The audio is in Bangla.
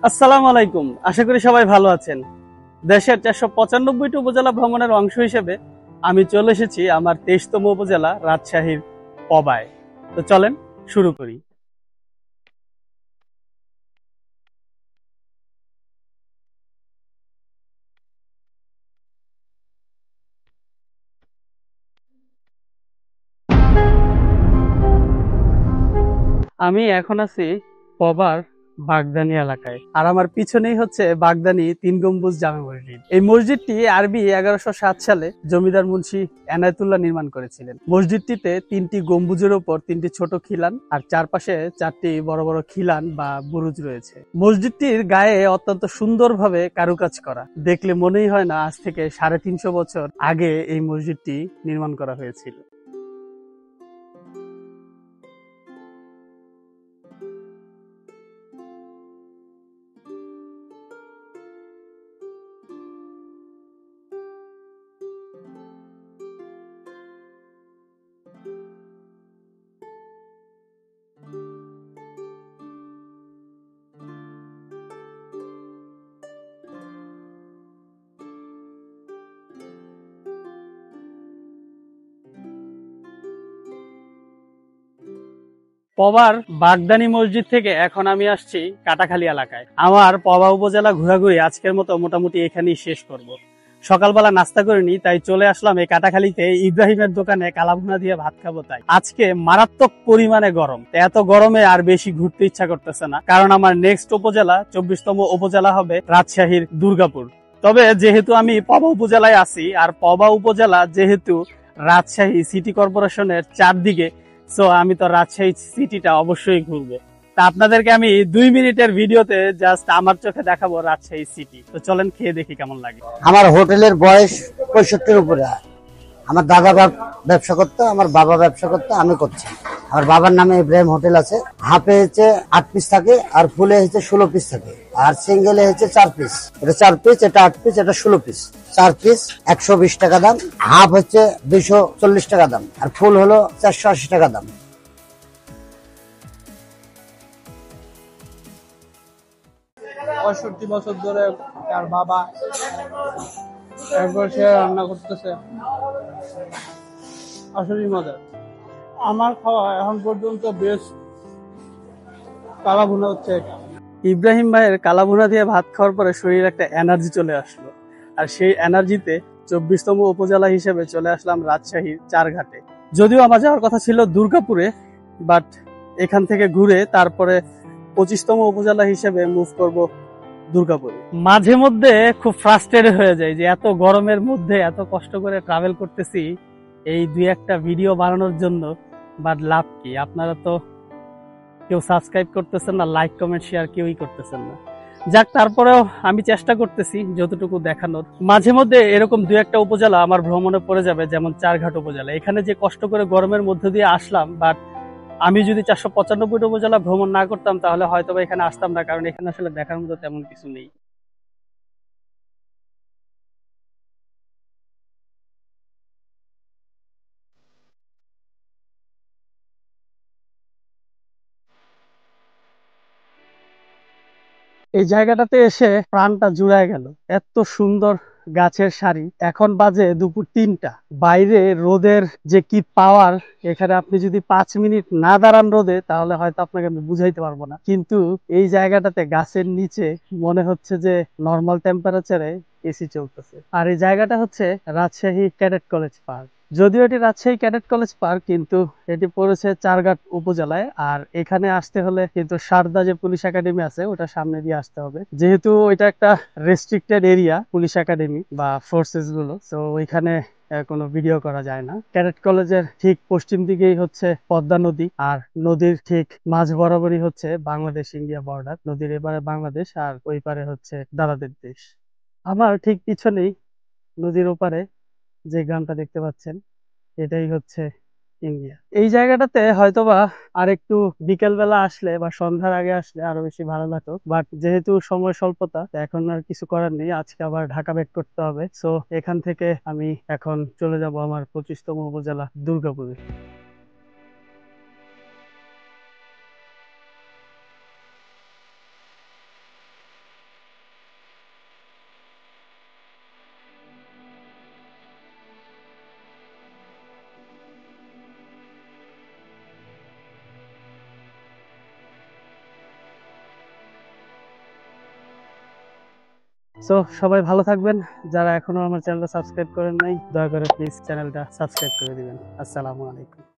আসসালামু আলাইকুম। আশা করি সবাই ভালো আছেন। দেশের ৪৯৫টি উপজেলা ভ্রমণের অংশ হিসেবে আমি চলে এসেছি আমার ২৩তম উপজেলা রাজশাহীর পবায়। তো চলেন শুরু করি। আমি এখন আছি পবার বাগদানি এলাকায়, আর আমার পিছনেই হচ্ছে বাগদানি ৩ গম্বুজ জামে মসজিদ। এই মসজিদটি আরবি ১১০৭ সালে জমিদার মুন্সি এনায়েতুল্লাহ নির্মাণ করেছিলেন। মসজিদটিতে ৩টি গম্বুজের উপর ৩টি ছোট খিলান আর চারপাশে ৪টি বড় বড় খিলান বা বুরুজ রয়েছে। মসজিদটির গায়ে অত্যন্ত সুন্দরভাবে কারুকাজ করা, দেখলে মনেই হয় না আজ থেকে ৩৫০ বছর আগে এই মসজিদটি নির্মাণ করা হয়েছিল। পবার বাগদানি মসজিদ থেকে এখন আমি আসছি কাটাখালী এলাকায়। আমার পবা উপজেলা ঘোরাঘুরি আজকের মতো মোটামুটি এখানেই শেষ করব। সকালবেলা নাস্তা করিনি, তাই চলে আসলাম এই কাটাখালীতে ইব্রাহিমের দোকানে কালাভুনা দিয়ে ভাত খাবো। তাই আজকে মারাত্মক পরিমাণে গরম, এত গরমে আর বেশি ঘুরতে ইচ্ছা করতেছে না, কারণ আমার নেক্সট উপজেলা ২৪তম উপজেলা হবে রাজশাহীর দুর্গাপুর। তবে যেহেতু আমি পবা উপজেলায় আছি, আর পবা উপজেলা যেহেতু রাজশাহী সিটি কর্পোরেশনের চারদিকে, সো আমি তো রাজশাহী সিটিটা অবশ্যই ঘুরবো। তা আপনাদেরকে আমি ২ মিনিটের ভিডিওতে জাস্ট আমার চোখে দেখাবো রাজশাহী সিটি। তো চলেন খেয়ে দেখি কেমন লাগে। আমার হোটেলের বয়স ৬৫-র উপরে। আমার দাদা ব্যবসা করতো, আমার বাবা ব্যবসা করতো, আমি করছি। আমার বাবার নামে ইব্রাহিম হোটেল আছে। হাফে হচ্ছে ৮ পিস থাকে, আর ফুলে হচ্ছে ১৬ পিস থাকে, আর সিঙ্গেলে হচ্ছে ৪ পিস। এটা ৪ পিস, এটা ৮ পিস, এটা ১৬ পিস। ৪ পিস ১২০ টাকা দাম, হাফ হচ্ছে ২৪০ টাকা দাম, আর ফুল হলো ৪৮০ টাকা দাম। ৬৫ বছর ধরে তার বাবা একবার সে রান্না করতেছে, আসলেই মজা। আমার খাওয়া এখন পর্যন্ত বেস্ট কালা ভুনা হচ্ছে এটা। ইব্রাহিম ভাইয়ের কালাভুনা দিয়ে ভাত খাওয়ার পরে শরীরে একটা এনার্জি চলে আসলো, আর সেই এনার্জিতে ২৪তম উপজেলা হিসেবে চলে আসলাম রাজশাহীর চারঘাটে। যদিও আমার যাওয়ার কথা ছিল দুর্গাপুরে, বাট এখান থেকে ঘুরে তারপরে ২৫তম উপজেলা হিসেবে মুভ করব দুর্গাপুরে। মাঝে মধ্যে খুব ফ্রাস্ট্রেটেড হয়ে যায় যে এত গরমের মধ্যে এত কষ্ট করে ট্রাভেল করতেছি এই ২-১টা ভিডিও বানানোর জন্য, বাট লাভ কি? আপনারা তো কেউ সাবস্ক্রাইব করতেছেন না, লাইক কমেন্ট শেয়ার কেউই করতেছেন না। যাক, তারপরেও আমি চেষ্টা করতেছি যতটুকু দেখানোর। মাঝে মধ্যে এরকম ২-১টা উপজেলা আমার ভ্রমণে পড়ে যাবে, যেমন চারঘাট উপজেলা। এখানে যে কষ্ট করে গরমের মধ্যে দিয়ে আসলাম, বাট আমি যদি ৪৯৫টি উপজেলা ভ্রমণ না করতাম তাহলে হয়তো এখানে আসতাম না, কারণ এখানে আসলে দেখার মতো তেমন কিছু নেই। এই জায়গাটাতে এসে প্রাণটা জুড়ায় গেল। এত সুন্দর গাছের সারি। এখন বাজে দুপুর ৩টা। বাইরে রোদের যে কি পাওয়ার, এখানে আপনি যদি ৫ মিনিট না দাঁড়ান রোদে, তাহলে হয়তো আপনাকে আমি বুঝাইতে পারবো না। কিন্তু এই জায়গাটাতে গাছের নিচে মনে হচ্ছে যে নর্মাল টেম্পারেচারে এসি চলতেছে। আর এই জায়গাটা হচ্ছে রাজশাহী ক্যাডেট কলেজ পার্ক। যদিও এটি রাজশাহী ক্যাডেট কলেজ পার্ক, কিন্তু এটি পড়েছে চারঘাট উপজেলায়। আর এখানে আসতে হলে কিন্তু সারদা যে পুলিশ একাডেমি আছে ওটা সামনে দিয়ে আসতে হবে, যেহেতু ওইটা একটা রেস্ট্রিক্টেড এরিয়া, পুলিশ একাডেমি বা ফোর্সেস গুলো, তো ওইখানে কোনো ভিডিও করা যায় না। ক্যাডেট কলেজের ঠিক পশ্চিম দিকেই হচ্ছে পদ্মা নদী, আর নদীর ঠিক মাঝ বরাবরই হচ্ছে বাংলাদেশ ইন্ডিয়া বর্ডার। নদীর এপারে বাংলাদেশ আর ওই পারে হচ্ছে দাদাদের দেশ। আমার ঠিক পিছনেই নদীর ওপারে যে গ্রামটা দেখতে পাচ্ছেন, এটাই হচ্ছে ইন্ডিয়া। এই জায়গাটাতে হয়তোবা আর একটু বিকেল বেলা আসলে বা সন্ধ্যার আগে আসলে আরো বেশি ভালো লাগতো, বাট যেহেতু সময় স্বল্পতা, এখন আর কিছু করার নেই। আজকে আবার ঢাকা ব্যাক করতে হবে। সো এখান থেকে আমি এখন চলে যাব আমার ২৫তম উপজেলা দুর্গাপুরে। সো সবাই ভালো থাকবেন, যারা এখনো আমার চ্যানেলটা সাবস্ক্রাইব করেন নাই দয়া করে প্লিজ চ্যানেলটা সাবস্ক্রাইব করে দিবেন। আসসালামু আলাইকুম।